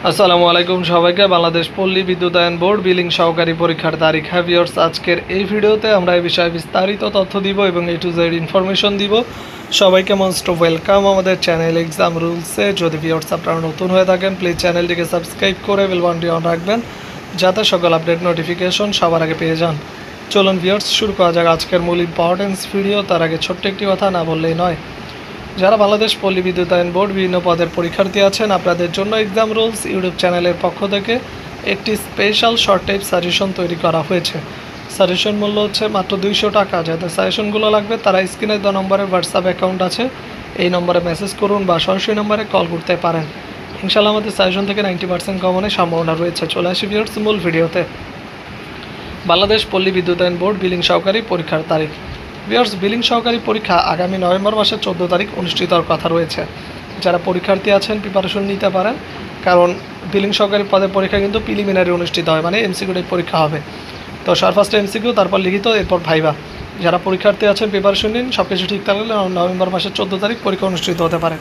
আসসালামু আলাইকুম সবাইকে। বাংলাদেশ পল্লী বিদ্যুতায়ন বোর্ড বিলিং সহকারী পরীক্ষার তারিখ ভিউয়ার্স, আজকের এই ভিডিওতে আমরা এই বিষয়ে বিস্তারিত তথ্য দিব এবং A to Z ইনফরমেশন দিব। সবাইকে মোস্ট ওয়েলকাম আমাদের চ্যানেল এক্সাম রুলসে। যদি ভিউয়ার্স আপনারা নতুন হয়ে থাকেন, প্লিজ চ্যানেলটিকে সাবস্ক্রাইব করে বেল বাটনটি অন রাখবেন, যাতে সকল আপডেট নোটিফিকেশন সবার আগে পেয়ে যান। চলুন ভিউয়ার্স, শুরু করা যাক আজকের মূল ইম্পর্টেন্স ভিডিও। তার আগে ছোট্ট একটি কথা না বললেই নয়, যারা বাংলাদেশ পল্লী বিদ্যুতায়ন বোর্ড বিভিন্ন পদের পরীক্ষার্থী আছেন, আপনাদের জন্য এক্সাম রুলস ইউটিউব চ্যানেলের পক্ষ থেকে একটি স্পেশাল শর্ট টাইপ সাজেশন তৈরি করা হয়েছে। সাজেশন মূল্য হচ্ছে মাত্র 200 টাকা। যাদের সাজেশনগুলো লাগবে তারা স্ক্রিনে দেওয়া নম্বরের হোয়াটসঅ্যাপ অ্যাকাউন্ট আছে, এই নম্বরে মেসেজ করুন বা সরাসরি নম্বরে কল করতে পারেন। ইনশাআল্লাহ আমাদের সাজেশন থেকে 90% কমনের সম্ভাবনা রয়েছে। চলে আসি ভিউয়ার্স মূল ভিডিওতে। বাংলাদেশ পল্লী বিদ্যুতায়ন বোর্ড বিলিং সহকারী পরীক্ষার তারিখ। ভিউয়ার্স, বিলিং সহকারী পরীক্ষা আগামী নভেম্বর মাসের 14 তারিখ অনুষ্ঠিত হওয়ার কথা রয়েছে। যারা পরীক্ষার্থী আছেন প্রিপারেশন নিতে পারেন, কারণ বিলিং সহকারী পদের পরীক্ষা কিন্তু প্রিলিমিনারি অনুষ্ঠিত হয়, মানে এমসিকিউ টাইপ পরীক্ষা হবে। তো ফার্স্ট এমসিকিউ, তারপর লিখিত, এরপর ভাইবা। যারা পরীক্ষার্থী আছেন প্রিপারেশন নিন, সব কিছু ঠিক থাকলে নভেম্বর মাসের 14 তারিখ পরীক্ষা অনুষ্ঠিত হতে পারে।